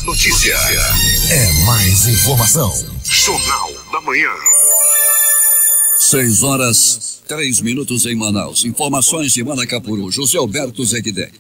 notícia. É mais informação. Jornal da Manhã. 6h03 em Manaus. Informações de Manacapuru. José Alberto Zegdeg.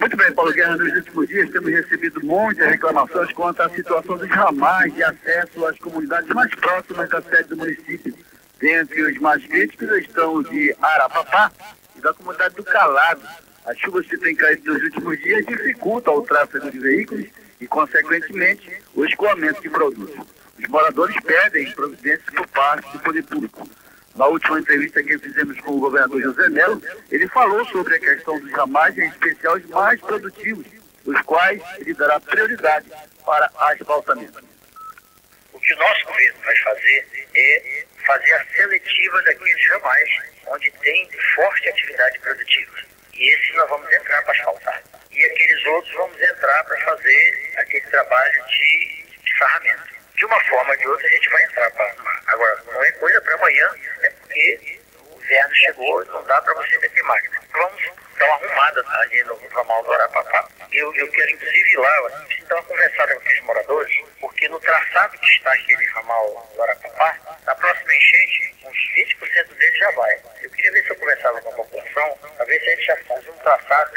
Muito bem, Paulo Guerra, nos últimos dias temos recebido muitas reclamações quanto à situação dos ramais de acesso às comunidades mais próximas da sede do município. Dentre os mais críticos estão os de Arapapá e da comunidade do Calado. As chuvas que têm caído nos últimos dias dificultam o tráfego de veículos e, consequentemente, o escoamento de produtos. Os moradores pedem providências por parte do poder público. Na última entrevista que fizemos com o governador José Melo, ele falou sobre a questão dos ramais, em especial os mais produtivos, os quais ele dará prioridade para asfaltamento. O que o nosso governo vai fazer é fazer a seletiva daqueles ramais onde tem forte atividade produtiva. E esses nós vamos entrar para asfaltar. E aqueles outros vamos entrar para fazer aquele trabalho de sarramento. De uma forma ou de outra a gente vai entrar para arrumar. Agora, não é coisa para amanhã, é porque o inverno chegou e não dá para você meter máquina. Vamos dar uma arrumada ali no ramal do Arapapá. Eu quero inclusive ir lá, preciso dar uma conversada com aqueles moradores, porque no traçado que está aquele ramal do Arapapá, na próxima enchente, uns 20% dele já vai. Eu queria ver se eu conversava com a população, para ver se a gente já faz um traçado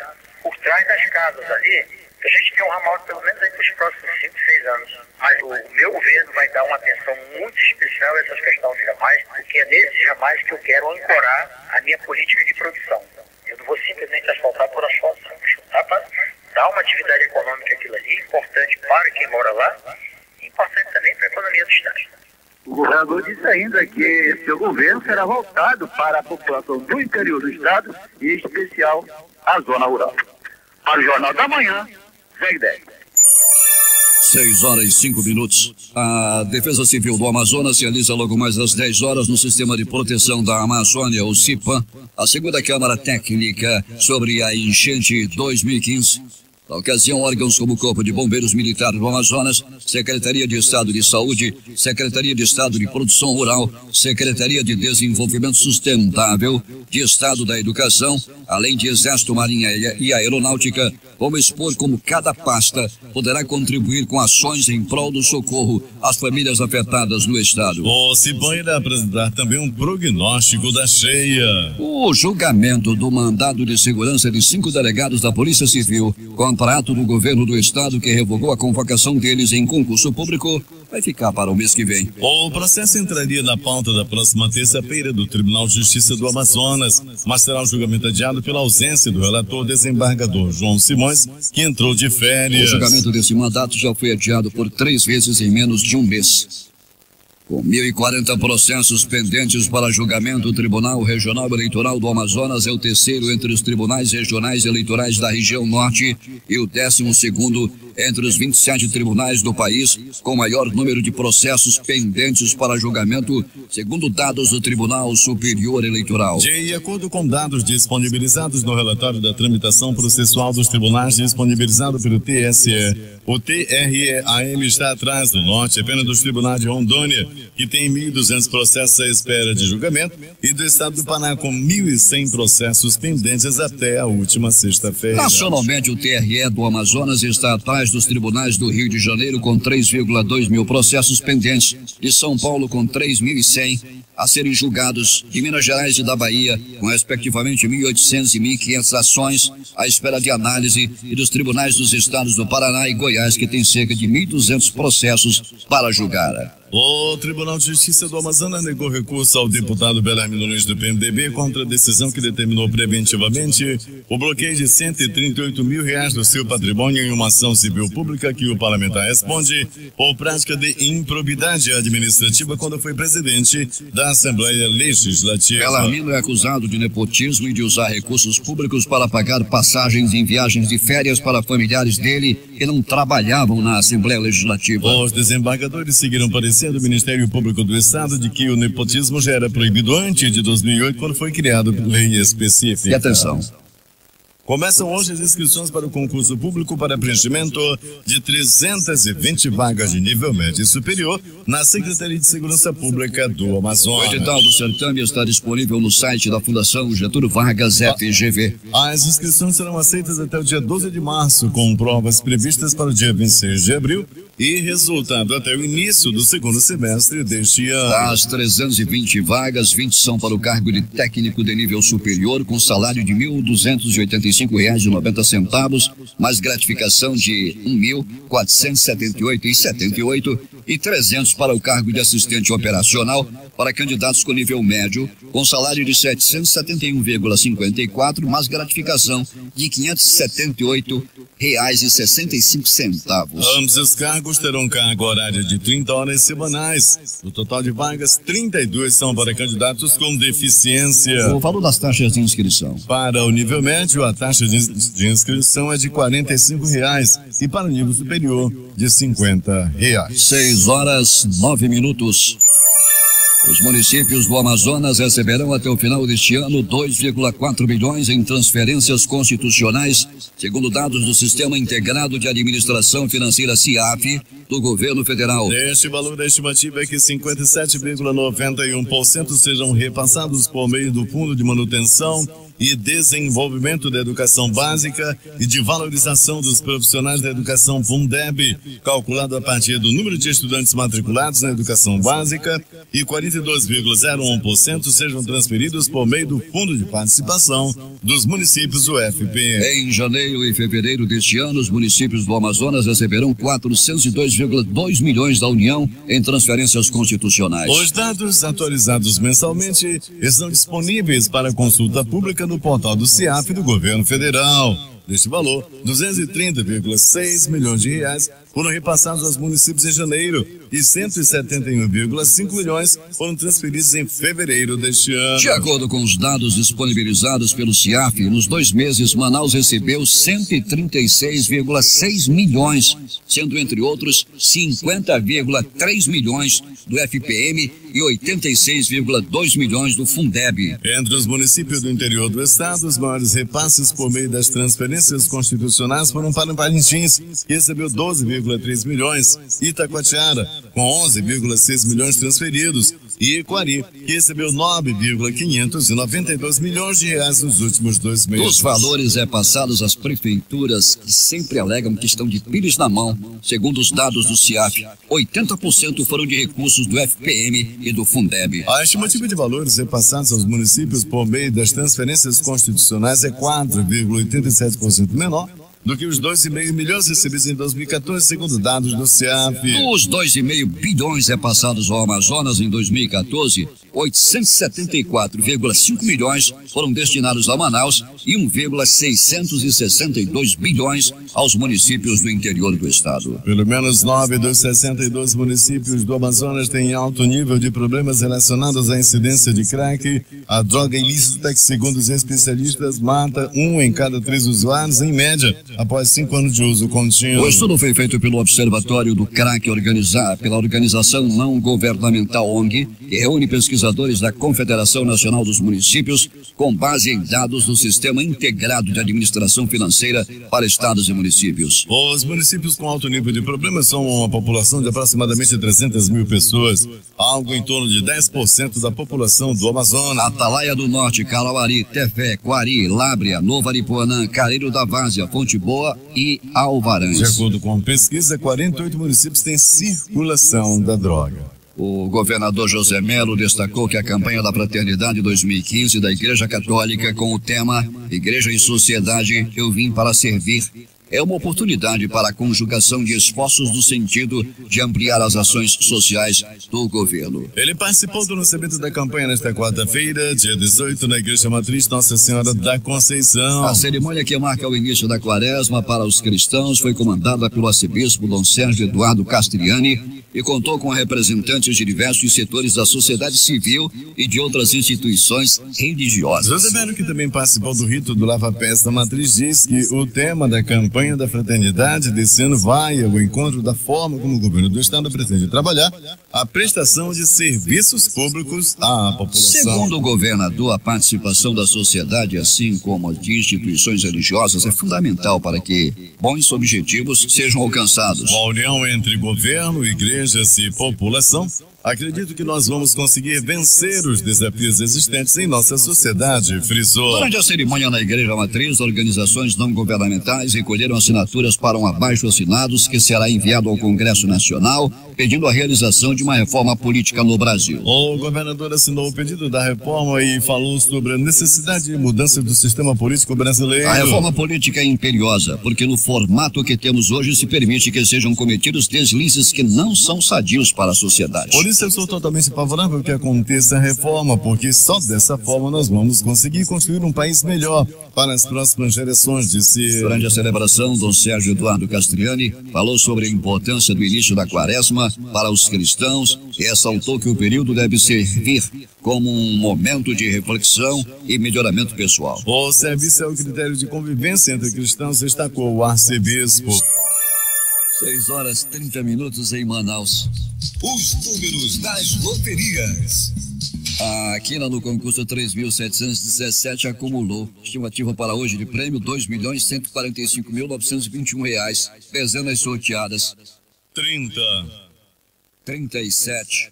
por trás das casas ali. A gente tem um ramal pelo menos aí para os próximos 5, 6 anos. Mas o meu governo vai dar uma atenção muito especial a essas questões de ramais, porque é nesses ramais que eu quero ancorar a minha política de produção. Eu não vou simplesmente asfaltar por asfalto, vou asfaltar para dar uma atividade econômica aquilo ali, importante para quem mora lá, e importante também para a economia do Estado. O governador disse ainda que seu governo será voltado para a população do interior do Estado, e em especial a zona rural. Para o Jornal da Manhã, Zegdeg. 6h05. A Defesa Civil do Amazonas realiza logo mais às 10 horas no Sistema de Proteção da Amazônia, o CIPAM, a segunda Câmara Técnica sobre a enchente 2015. Na ocasião, órgãos como o Corpo de Bombeiros Militar do Amazonas, Secretaria de Estado de Saúde, Secretaria de Estado de Produção Rural, Secretaria de Desenvolvimento Sustentável, de Estado da Educação, além de Exército, Marinha e Aeronáutica, vão expor como cada pasta poderá contribuir com ações em prol do socorro às famílias afetadas no estado. O CIPAM irá apresentar também um prognóstico da cheia. O julgamento do mandado de segurança de 5 delegados da Polícia Civil, contrato do governo do estado que revogou a convocação deles em concurso público, vai ficar para o mês que vem. O processo entraria na pauta da próxima terça-feira do Tribunal de Justiça do Amazonas, mas será um julgamento adiado pela ausência do relator desembargador João Simões, que entrou de férias. O julgamento desse mandato já foi adiado por 3 vezes em menos de um mês. Com 1.040 processos pendentes para julgamento, o Tribunal Regional Eleitoral do Amazonas é o terceiro entre os tribunais regionais eleitorais da região norte e o 12º entre os 27 tribunais do país, com maior número de processos pendentes para julgamento, segundo dados do Tribunal Superior Eleitoral. De acordo com dados disponibilizados no relatório da tramitação processual dos tribunais disponibilizado pelo TSE, o TRE-AM está atrás do norte apenas dos tribunais de Rondônia, que tem 1.200 processos à espera de julgamento, e do estado do Paraná com 1.100 processos pendentes até a última sexta-feira. Nacionalmente, o TRE do Amazonas está atrás dos tribunais do Rio de Janeiro com 3,2 mil processos pendentes, de São Paulo com 3.100 a serem julgados, de Minas Gerais e da Bahia com respectivamente 1.800 e 1.500 ações à espera de análise, e dos tribunais dos estados do Paraná e Goiás, que tem cerca de 1.200 processos para julgar. O Tribunal de Justiça do Amazonas negou recurso ao deputado Belarme Nunes do PMDB contra a decisão que determinou preventivamente o bloqueio de R$138 mil do seu patrimônio em uma ação civil pública que o parlamentar responde por prática de improbidade administrativa quando foi presidente da Assembleia Legislativa. Belarmino é acusado de nepotismo e de usar recursos públicos para pagar passagens em viagens de férias para familiares dele que não trabalhavam na Assembleia Legislativa. Os desembargadores seguiram parecer do Ministério Público do Estado de que o nepotismo já era proibido antes de 2008, quando foi criado lei específica. E atenção, Começam hoje as inscrições para o concurso público para preenchimento de 320 vagas de nível médio e superior na Secretaria de Segurança Pública do Amazonas. O edital do certame está disponível no site da Fundação Getúlio Vargas FGV. As inscrições serão aceitas até o dia 12 de março, com provas previstas para o dia 26 de abril e resultado até o início do segundo semestre deste ano. Das 320 vagas, 20 são para o cargo de técnico de nível superior, com salário de R$ 1.285,90, mais gratificação de R$ 1.478,78 e 300 para o cargo de assistente operacional para candidatos com nível médio, com salário de R$ 771,54, mais gratificação de R$ 578,65. Ambos os cargos terão carga horária de 30 horas semanais. No total de vagas, 32 são para candidatos com deficiência. O valor das taxas de inscrição. Para o nível médio, a taxa de inscrição é de R$ 45,00 e para o nível superior, de R$ 50,00. 6:09. Os municípios do Amazonas receberão até o final deste ano 2,4 bilhões em transferências constitucionais, segundo dados do Sistema Integrado de Administração Financeira SIAF do Governo Federal. Este valor da estimativa é que 57,91% sejam repassados por meio do Fundo de Manutenção e Desenvolvimento da Educação Básica e de Valorização dos Profissionais da Educação Fundeb, calculado a partir do número de estudantes matriculados na Educação Básica, e 42,01% sejam transferidos por meio do Fundo de Participação dos municípios UFPM. Em janeiro e fevereiro deste ano, os municípios do Amazonas receberão 402,2 milhões da União em transferências constitucionais. Os dados atualizados mensalmente estão disponíveis para consulta pública no portal do SIAF do Governo Federal. Deste valor, 230,6 milhões de reais foram repassados aos municípios em janeiro e 171,5 milhões foram transferidos em fevereiro deste ano. De acordo com os dados disponibilizados pelo SIAF, nos 2 meses, Manaus recebeu 136,6 milhões, sendo, entre outros, 50,3 milhões do FPM e 86,2 milhões do Fundeb. Entre os municípios do interior do estado, os maiores repasses por meio das transferências constitucionais foram para Parintins, que recebeu 12,3 milhões, Itacoatiara, com 11,6 milhões transferidos, e Equari, que recebeu 9,592 milhões de reais nos últimos 2 meses. Os valores repassados às prefeituras, que sempre alegam que estão de pires na mão, segundo os dados do SIAF, 80% foram de recursos do FPM e do Fundeb. A estimativa de valores repassados aos municípios por meio das transferências constitucionais é 4,87% menor do que os 2,5 milhões recebidos em 2014, segundo dados do SIAF. Dos 2,5 bilhões repassados ao Amazonas em 2014, 874,5 milhões foram destinados a Manaus e 1,662 bilhões aos municípios do interior do estado. Pelo menos 9 dos 62 municípios do Amazonas têm alto nível de problemas relacionados à incidência de crack, a droga ilícita que, segundo os especialistas, mata 1 em cada 3 usuários, em média, após 5 anos de uso contínuo. O estudo foi feito pelo Observatório do Crack, pela organização não governamental ONG, que reúne pesquisadores da Confederação Nacional dos Municípios, com base em dados do Sistema Integrado de Administração Financeira para Estados e Municípios. Os municípios com alto nível de problemas são uma população de aproximadamente 300 mil pessoas, algo em torno de 10% da população do Amazonas. Atalaia do Norte, Calauari, Tefé, Quari, Lábrea, Novo Aripuanã, Careiro da Várzea, Fonte Boa e Alvarães. De acordo com a pesquisa, 48 municípios têm circulação da droga. O governador José Melo destacou que a campanha da Fraternidade 2015 da Igreja Católica, com o tema Igreja e Sociedade, Eu Vim para Servir, é uma oportunidade para a conjugação de esforços no sentido de ampliar as ações sociais do governo. Ele participou do lançamento da campanha nesta quarta-feira, dia 18, na Igreja Matriz Nossa Senhora da Conceição. A cerimônia que marca o início da quaresma para os cristãos foi comandada pelo arcebispo Dom Sérgio Eduardo Castriani e contou com representantes de diversos setores da sociedade civil e de outras instituições religiosas. José Melo, que também participou do rito do Lava-Pés da Matriz, diz que o tema da campanha campanha da fraternidade desse ano vai ao encontro da forma como o governo do estado pretende trabalhar a prestação de serviços públicos à população. Segundo o governador, a participação da sociedade, assim como de instituições religiosas, é fundamental para que bons objetivos sejam alcançados. A união entre governo, igrejas e população, acredito que nós vamos conseguir vencer os desafios existentes em nossa sociedade, frisou. Durante a cerimônia na Igreja Matriz, organizações não governamentais recolheram assinaturas para um abaixo-assinados que será enviado ao Congresso Nacional, pedindo a realização de uma reforma política no Brasil. O governador assinou o pedido da reforma e falou sobre a necessidade de mudança do sistema político brasileiro. A reforma política é imperiosa, porque no formato que temos hoje se permite que sejam cometidos deslizes que não são sadios para a sociedade. Por isso eu sou totalmente favorável que aconteça a reforma, porque só dessa forma nós vamos conseguir construir um país melhor para as próximas gerações, disse. Durante a celebração, Dom Sérgio Eduardo Castriani falou sobre a importância do início da quaresma para os cristãos e ressaltou que o período deve servir como um momento de reflexão e melhoramento pessoal. O serviço é o critério de convivência entre cristãos, destacou o arcebispo. 6h30 em Manaus. Os números das loterias. A Quina no concurso 3.717 acumulou. Estimativa para hoje de prêmio R$2.145.921. Dezenas sorteadas. 30. 37.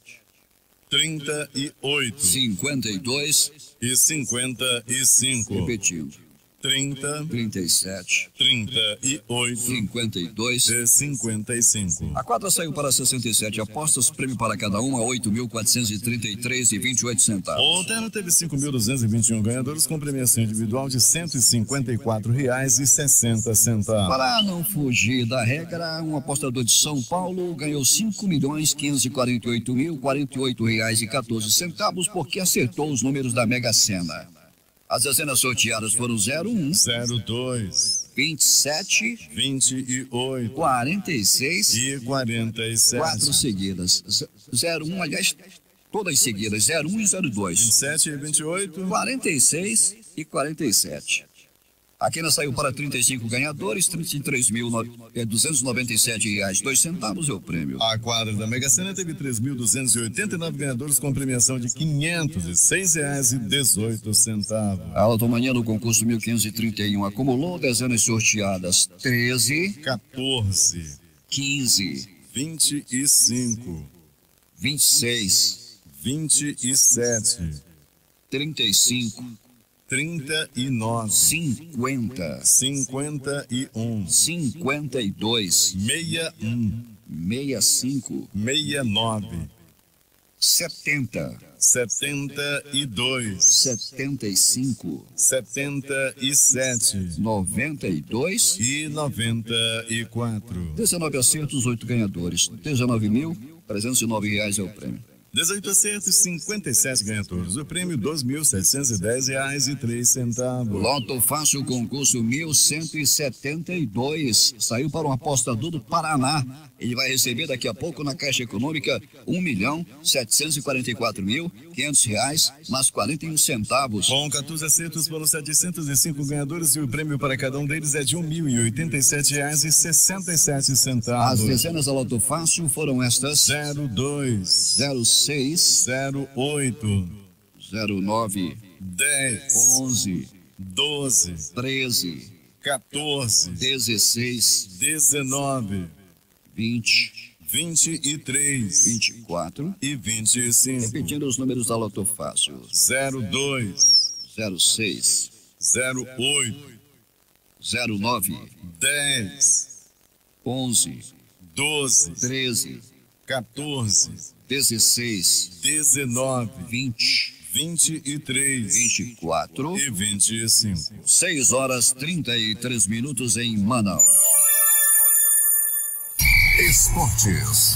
38. 52. E 55. Repetindo. 30. 37. 38. 52. E 55. A quadra saiu para 67 apostas, prêmio para cada uma, R$8.433,28. O terno teve 5.221 ganhadores com premiação individual de R$154,60. Para não fugir da regra, um apostador de São Paulo ganhou R$5.548.048,14 porque acertou os números da Mega Sena. As dezenas sorteadas foram 01, 02, 27, 28 46 e 47. 4 seguidas. 01, aliás, todas seguidas, 01 e 02. 27 e 28. 46 e 47. A Quina saiu para 35 ganhadores, R$33.297,02 é o prêmio. A quadra da Mega Sena teve 3.289 ganhadores com premiação de R$506,18. A Lotomania no concurso 1531 acumulou dezenas sorteadas 13, 14, 15, 25, 26, 27, 35, 39, 50, 51, 52, 61, 65, 69, 70, 72, 75, 77 92 e 94. 19 acertos, 8 ganhadores. R$19.309 é o prêmio. 18 acertos, 57 ganhadores. O prêmio R$2.710,03. Loto Fácil, concurso 1172. Saiu para um apostador do Paraná. Ele vai receber daqui a pouco na Caixa Econômica R$1.744.500 mais 41 centavos. Com 14 acertos foram 705 ganhadores e o prêmio para cada um deles é de R$1.087,67. As dezenas da Loto Fácil foram estas: 02, 06, 08, 09, 10, 11, 12, 13, 14, 16, 19, 20, 23, 24 e 25. Repetindo os números da Loto Fácil: 02, 06, 08, 09, 10, 11, 12, 13, 14, 16, 19, 20, 23 24 e 25. 6h33 em Manaus. Esportes.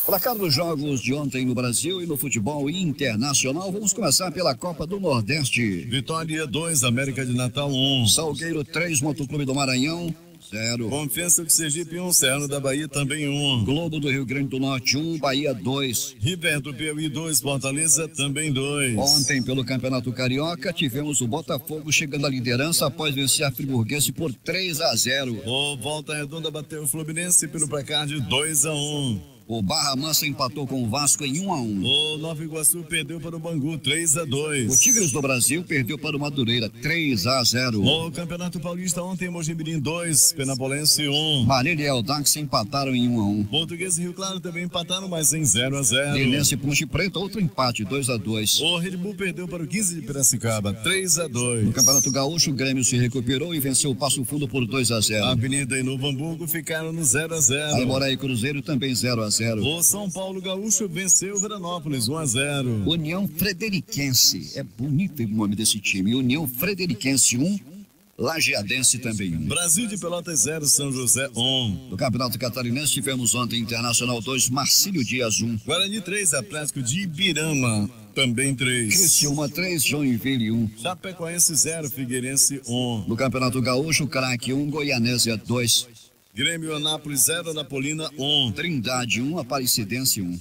Placar dos jogos de ontem no Brasil e no futebol internacional. Vamos começar pela Copa do Nordeste. Vitória 2, América de Natal 1. Salgueiro 3, Motoclube do Maranhão 0. Confiança de Sergipe 1, Serra da Bahia também 1. Globo do Rio Grande do Norte 1, Bahia 2. River do Piauí 2, Fortaleza também 2. Ontem, pelo Campeonato Carioca, tivemos o Botafogo chegando à liderança após vencer a Friburguense por 3-0. O Volta Redonda bateu o Fluminense pelo placar de 2-1. O Barra Mansa empatou com o Vasco em 1-1. O Nova Iguaçu perdeu para o Bangu 3-2. O Tigres do Brasil perdeu para o Madureira 3-0. O Campeonato Paulista ontem, Mojimirim 2, Penapolense 1. Marília e Audax empataram em 1-1. Português e Rio Claro também empataram, mas em 0-0. Linense e Ponte Preta, outro empate, 2-2. O Red Bull perdeu para o 15 de Piracicaba, 3-2. No Campeonato Gaúcho, o Grêmio se recuperou e venceu o Passo Fundo por 2-0. Avenida e Novo Hamburgo ficaram no 0-0. Aimoré e Cruzeiro também 0-0. O São Paulo Gaúcho venceu o Veranópolis 1-0. União Frederiquense, é bonito o nome desse time. União Frederiquense 1, Lajeadense também 1. Brasil de Pelotas 0, São José 1. No Campeonato Catarinense tivemos ontem Internacional 2, Marcílio Dias 1. Guarani 3, Atlético de Ibirama também 3. Criciúma 3, Joinville 1. Chapecoense 0, Figueirense 1. No Campeonato Gaúcho, Craque 1, Goianésia 2. Grêmio Anápolis 0, Napolina 1. Trindade 1, Aparecidense 1.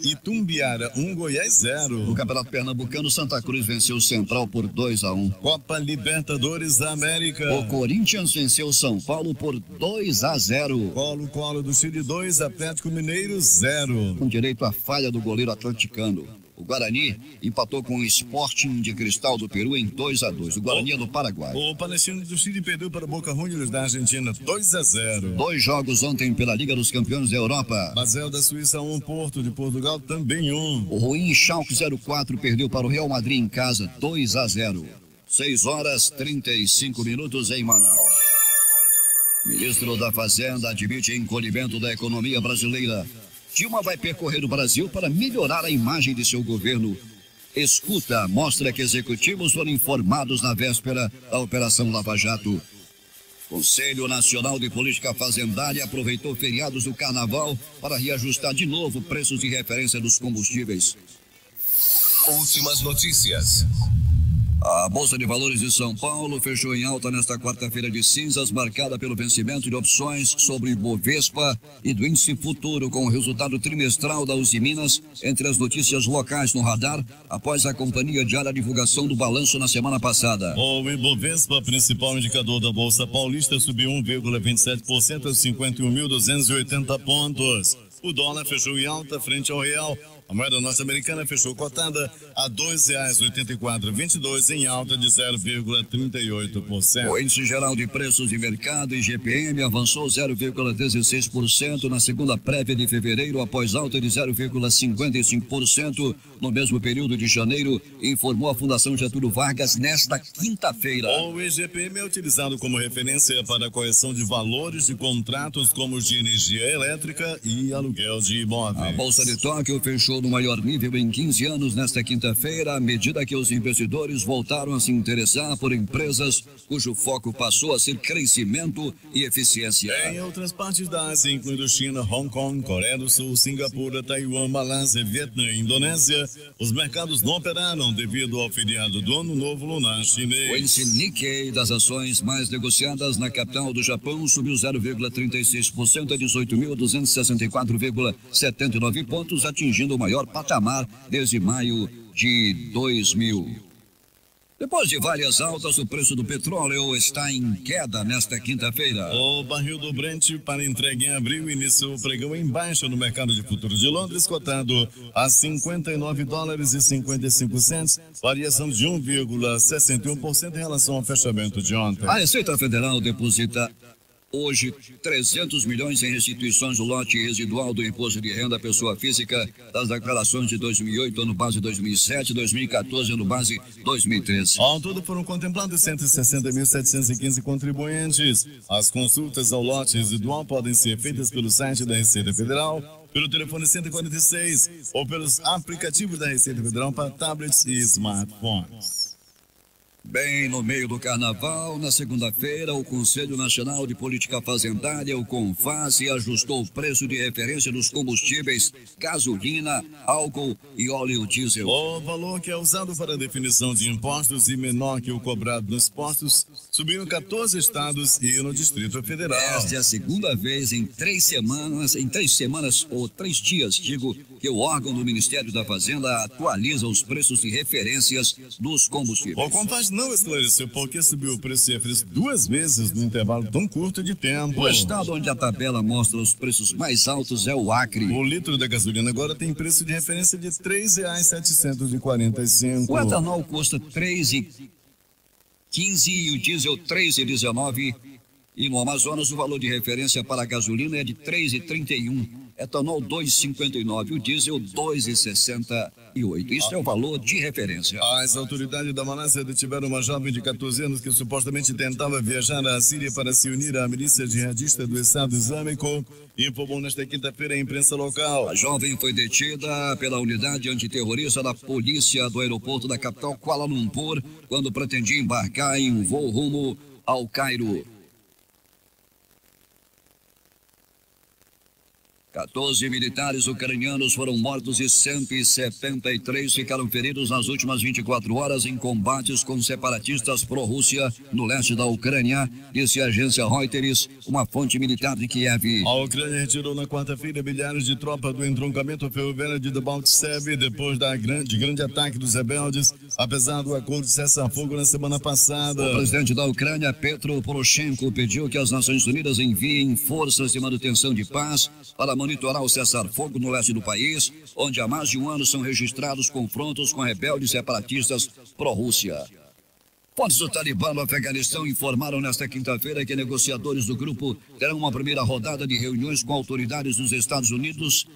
Itumbiara 1, Goiás 0. No Campeonato Pernambucano, Santa Cruz venceu o Central por 2-1. Copa Libertadores da América. O Corinthians venceu o São Paulo por 2-0. Colo-Colo do Chile 2, Atlético Mineiro 0. Com direito à falha do goleiro atleticano. O Guarani empatou com o Sporting de Cristal do Peru em 2-2. O Guarani é do Paraguai. O Palestino do Chile perdeu para o Boca Juniors da Argentina 2-0. 2 jogos ontem pela Liga dos Campeões da Europa. Basel da Suíça 1, Porto de Portugal também 1. O Ruim Schalke 04 perdeu para o Real Madrid em casa 2-0. 6h35 em Manaus. Ministro da Fazenda admite encolhimento da economia brasileira. Dilma vai percorrer o Brasil para melhorar a imagem de seu governo. Escuta mostra que executivos foram informados na véspera da Operação Lava Jato. Conselho Nacional de Política Fazendária aproveitou feriados do Carnaval para reajustar de novo preços de referência dos combustíveis. Últimas notícias. A Bolsa de Valores de São Paulo fechou em alta nesta quarta-feira de cinzas, marcada pelo vencimento de opções sobre Ibovespa e do índice futuro, com o resultado trimestral da Usiminas entre as notícias locais no radar, após a companhia diária divulgação do balanço na semana passada. O Ibovespa, principal indicador da Bolsa Paulista, subiu 1,27% aos 51.280 pontos. O dólar fechou em alta frente ao real. A moeda norte-americana fechou cotada a R$ 2,8422, em alta de 0,38%. O índice geral de preços de mercado, IGPM, avançou 0,16% na segunda prévia de fevereiro, após alta de 0,55% no mesmo período de janeiro, informou a Fundação Getúlio Vargas nesta quinta-feira. O IGPM é utilizado como referência para a correção de valores de contratos como os de energia elétrica e aluguel de imóveis. A Bolsa de Tóquio fechou no maior nível em 15 anos nesta quinta-feira, à medida que os investidores voltaram a se interessar por empresas cujo foco passou a ser crescimento e eficiência. Em outras partes da Ásia, incluindo China, Hong Kong, Coreia do Sul, Singapura, Taiwan, Malásia, Vietnã e Indonésia, os mercados não operaram devido ao feriado do Ano Novo Lunar Chinês. O índice Nikkei das ações mais negociadas na capital do Japão subiu 0,36% a 18.264,79 pontos, atingindo o maior patamar desde maio de 2000. Depois de várias altas, o preço do petróleo está em queda nesta quinta-feira. O barril do Brent para entrega em abril iniciou o pregão em baixa no mercado de futuros de Londres, cotado a $59,55, variação de 1,61% em relação ao fechamento de ontem. A Receita Federal deposita hoje 300 milhões em restituições do lote residual do imposto de renda à pessoa física das declarações de 2008, ano base 2007, 2014, ano base 2013. Ao todo foram contemplados 160.715 contribuintes. As consultas ao lote residual podem ser feitas pelo site da Receita Federal, pelo telefone 146 ou pelos aplicativos da Receita Federal para tablets e smartphones. Bem no meio do carnaval, na segunda-feira, o Conselho Nacional de Política Fazendária, o CONFAS, ajustou o preço de referência dos combustíveis, gasolina, álcool e óleo diesel. O valor que é usado para a definição de impostos e menor que o cobrado nos postos subiu em 14 estados e no Distrito Federal. Esta é a segunda vez em 3 semanas ou 3 dias, que o órgão do Ministério da Fazenda atualiza os preços de referências dos combustíveis. O CONFAS não esclareceu por que subiu o preço de refresco 2 vezes no intervalo tão curto de tempo. O estado onde a tabela mostra os preços mais altos é o Acre. O litro da gasolina agora tem preço de referência de R$ 3,745. O etanol custa R$ 3,15 e o diesel R$ 3,19. E no Amazonas o valor de referência para a gasolina é de R$ 3,31. Etanol R$ 2,59, o diesel R$ 2,68. Isso é o valor de referência. As autoridades da Malásia detiveram uma jovem de 14 anos que supostamente tentava viajar à Síria para se unir à milícia jihadista do Estado Islâmico, informou nesta quinta-feira a imprensa local. A jovem foi detida pela unidade antiterrorista da polícia do aeroporto da capital Kuala Lumpur quando pretendia embarcar em um voo rumo ao Cairo. 14 militares ucranianos foram mortos e 173 ficaram feridos nas últimas 24 horas em combates com separatistas pró-Rússia no leste da Ucrânia, disse a agência Reuters, uma fonte militar de Kiev. A Ucrânia retirou na quarta-feira milhares de tropas do entroncamento ferroviário de Debaltseve depois de grande ataque dos rebeldes, apesar do acordo de cessar-fogo na semana passada. O presidente da Ucrânia, Petro Poroshenko, pediu que as Nações Unidas enviem forças de manutenção de paz para monitorar o cessar-fogo no leste do país, onde há mais de um ano são registrados confrontos com rebeldes separatistas pró-Rússia. Fontes do Talibã no Afeganistão informaram nesta quinta-feira que negociadores do grupo terão uma primeira rodada de reuniões com autoridades dos Estados Unidos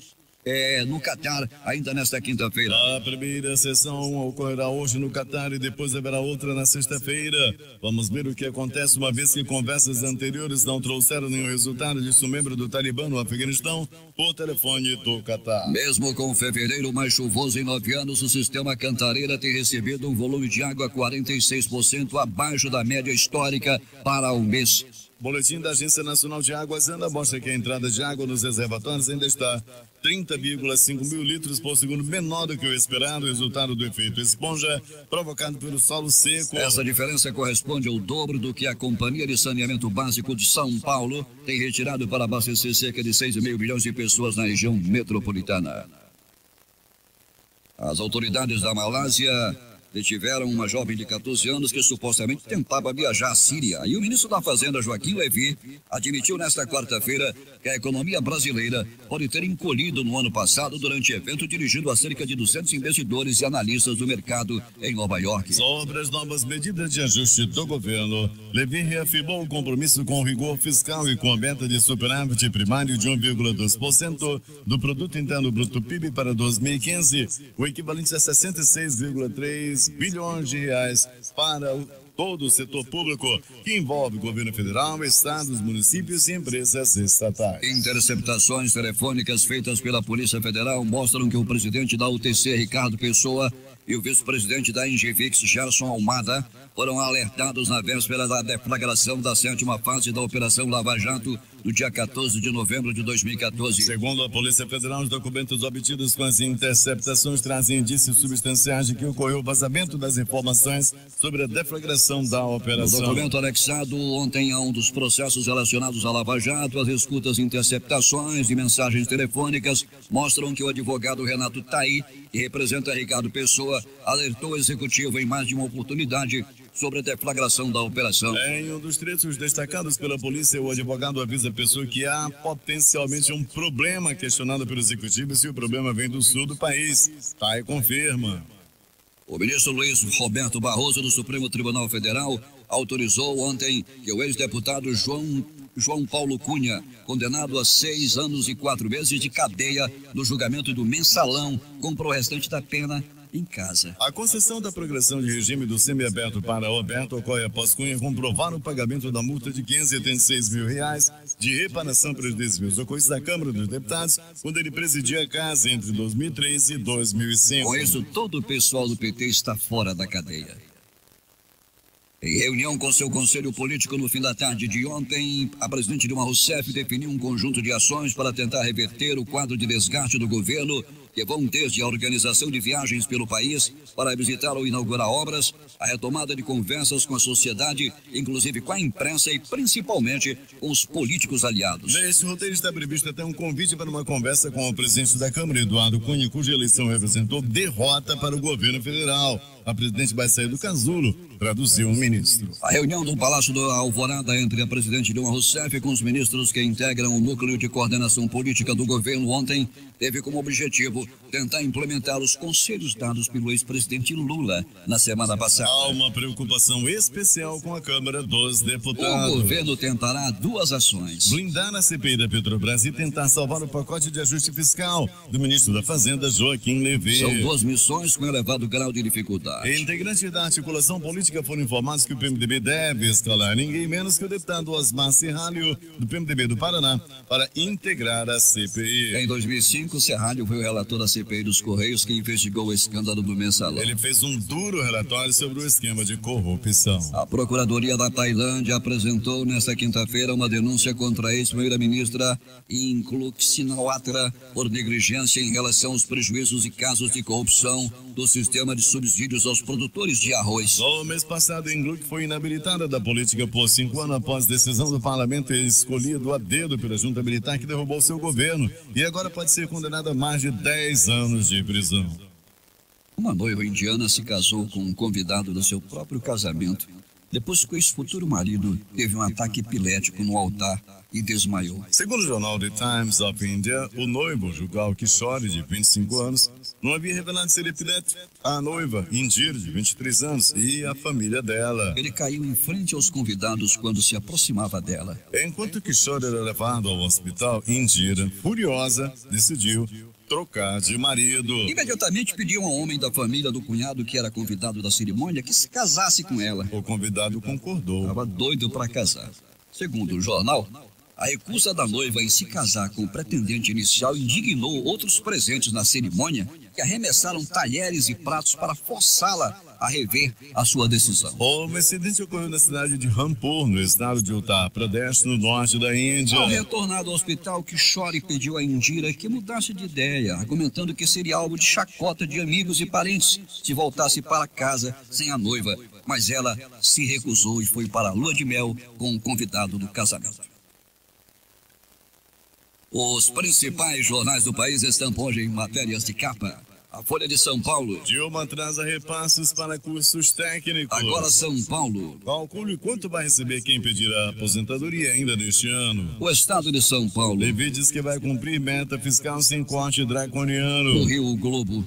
no Catar, ainda nesta quinta-feira. A primeira sessão ocorrerá hoje no Catar e depois haverá outra na sexta-feira. Vamos ver o que acontece uma vez que conversas anteriores não trouxeram nenhum resultado, disse um membro do Talibã no Afeganistão por telefone do Catar. Mesmo com o fevereiro mais chuvoso em 9 anos, o sistema Cantareira tem recebido um volume de água 46% abaixo da média histórica para o mês. Boletim da Agência Nacional de Águas ANA mostra que a entrada de água nos reservatórios ainda está 30,5 mil litros por segundo menor do que o esperado, resultado do efeito esponja provocado pelo solo seco. Essa diferença corresponde ao dobro do que a Companhia de Saneamento Básico de São Paulo tem retirado para abastecer cerca de 6,5 milhões de pessoas na região metropolitana. As autoridades da Malásia detiveram uma jovem de 14 anos que supostamente tentava viajar à Síria. E o ministro da Fazenda, Joaquim Levy, admitiu nesta quarta-feira que a economia brasileira pode ter encolhido no ano passado durante evento dirigido a cerca de 200 investidores e analistas do mercado em Nova York. Sobre as novas medidas de ajuste do governo, Levy reafirmou o compromisso com o rigor fiscal e com a meta de superávit primário de 1,2% do Produto Interno Bruto PIB para 2015, o equivalente a 66,3 bilhões de reais para todo o setor público, que envolve governo federal, estados, municípios e empresas estatais. Interceptações telefônicas feitas pela Polícia Federal mostram que o presidente da UTC, Ricardo Pessoa, e o vice-presidente da Engevix, Gerson Almada, foram alertados na véspera da deflagração da 7ª fase da Operação Lava Jato, no dia 14 de novembro de 2014. Segundo a Polícia Federal, os documentos obtidos com as interceptações trazem indícios substanciais de que ocorreu o vazamento das informações sobre a deflagração da operação. O documento anexado ontem a um dos processos relacionados à Lava Jato, as escutas e interceptações de mensagens telefônicas mostram que o advogado Renato Tai, que representa Ricardo Pessoa, alertou o executivo em mais de uma oportunidade sobre a deflagração da operação. Em um dos trechos destacados pela polícia, o advogado avisa a pessoa que há potencialmente um problema questionado pelo executivo se o problema vem do sul do país. Tai confirma. O ministro Luiz Roberto Barroso, do Supremo Tribunal Federal, autorizou ontem que o ex-deputado João Paulo Cunha, condenado a 6 anos e 4 meses de cadeia no julgamento do Mensalão, cumpra o restante da pena em casa. A concessão da progressão de regime do semiaberto para o aberto ocorre após Cunha comprovar o pagamento da multa de R$586 mil de reparação pelos desvios ocorridos da Câmara dos Deputados quando ele presidia a casa entre 2003 e 2005. Com isso, todo o pessoal do PT está fora da cadeia. Em reunião com seu conselho político no fim da tarde de ontem, a presidente Dilma Rousseff definiu um conjunto de ações para tentar reverter o quadro de desgaste do governo, que vão desde a organização de viagens pelo país para visitar ou inaugurar obras, a retomada de conversas com a sociedade, inclusive com a imprensa e principalmente com os políticos aliados. Neste roteiro está previsto até um convite para uma conversa com o presidente da Câmara, Eduardo Cunha, cuja eleição representou derrota para o governo federal. A presidente vai sair do casulo, traduziu o ministro. A reunião do Palácio da Alvorada entre a presidente Dilma Rousseff com os ministros que integram o núcleo de coordenação política do governo ontem teve como objetivo tentar implementar os conselhos dados pelo ex-presidente Lula na semana passada. Há uma preocupação especial com a Câmara dos Deputados. O governo tentará duas ações: blindar a CPI da Petrobras e tentar salvar o pacote de ajuste fiscal do ministro da Fazenda, Joaquim Levy. São duas missões com elevado grau de dificuldade. Integrantes da articulação política foram informados que o PMDB deve escalar ninguém menos que o deputado Osmar Serralho, do PMDB do Paraná, para integrar a CPI. Em 2005, Serralho foi o relator da CPI dos Correios que investigou o escândalo do Mensalão. Ele fez um duro relatório sobre o esquema de corrupção. A Procuradoria da Tailândia apresentou nesta quinta-feira uma denúncia contra a ex-primeira-ministra Yingluck Shinawatra por negligência em relação aos prejuízos e casos de corrupção do sistema de subsídios aos produtores de arroz. No mês passado, Yingluck foi inabilitada da política por 5 anos após decisão do parlamento escolhido a dedo pela junta militar que derrubou seu governo e agora pode ser condenada a mais de 10 anos de prisão. Uma noiva indiana se casou com um convidado do seu próprio casamento depois que o ex-futuro marido teve um ataque epilético no altar e desmaiou. Segundo o jornal The Times of India, o noivo, Jugal Kishore, de 25 anos, não havia revelado ser epilético. A noiva, Indira, de 23 anos, e a família dela. Ele caiu em frente aos convidados quando se aproximava dela. Enquanto Kishore era levado ao hospital, Indira, furiosa, decidiu trocar de marido. Imediatamente pediu ao homem da família do cunhado que era convidado da cerimônia que se casasse com ela. O convidado concordou. Estava doido para casar. Segundo o jornal, a recusa da noiva em se casar com o pretendente inicial indignou outros presentes na cerimônia que arremessaram talheres e pratos para forçá-la a rever a sua decisão. O incidente ocorreu na cidade de Rampur, no estado de Uttar Pradesh, no norte da Índia. Ao retornar do hospital, Kishore pediu a Indira que mudasse de ideia, argumentando que seria alvo de chacota de amigos e parentes se voltasse para casa sem a noiva, mas ela se recusou e foi para a lua de mel com o convidado do casamento. Os principais jornais do país estão hoje em matérias de capa. A Folha de São Paulo. Dilma atrasa repasses para cursos técnicos. Agora São Paulo. Calcule quanto vai receber quem pedir a aposentadoria ainda neste ano. O estado de São Paulo. Levy diz que vai cumprir meta fiscal sem corte draconiano. No Rio Globo.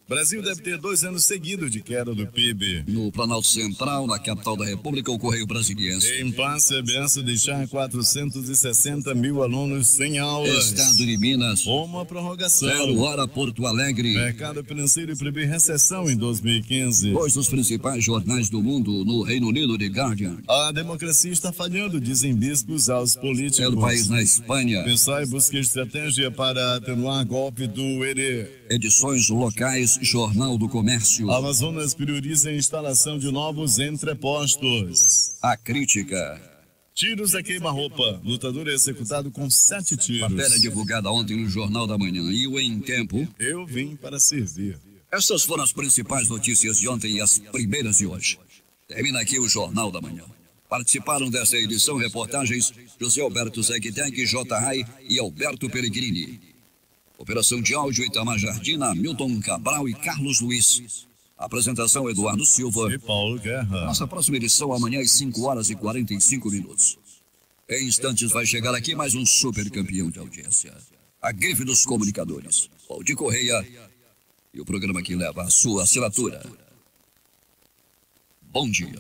Brasil deve ter 2 anos seguidos de queda do PIB. No Planalto Central, na capital da República, o Correio Brasiliense. Impasse ameaça deixar 460 mil alunos sem aulas. Estado de Minas. Uma prorrogação. 0 hora Porto Alegre. Mercado financeiro prevê recessão em 2015. Dois dos principais jornais do mundo no Reino Unido, The Guardian. A democracia está falhando, dizem bispos aos políticos. É do país na Espanha. Pensar e buscar estratégia para atenuar golpe do ERE. Edições locais, Jornal do Comércio. Amazonas prioriza a instalação de novos entrepostos. A crítica. Tiros a queima-roupa. Lutador é executado com 7 tiros. Matéria divulgada ontem no Jornal da Manhã. E o Em Tempo. Eu vim para servir. Essas foram as principais notícias de ontem e as primeiras de hoje. Termina aqui o Jornal da Manhã. Participaram dessa edição reportagens José Alberto Zegdeg, J. Rai e Alberto Peregrini. Operação de áudio Itamar Jardina, Milton Cabral e Carlos Luiz. Apresentação Eduardo Silva e Paulo Guerra. Nossa próxima edição amanhã às 5 horas e 45 minutos. Em instantes vai chegar aqui mais um super campeão de audiência. A grife dos comunicadores, Valdir Correia. E o programa que leva a sua assinatura. Bom dia.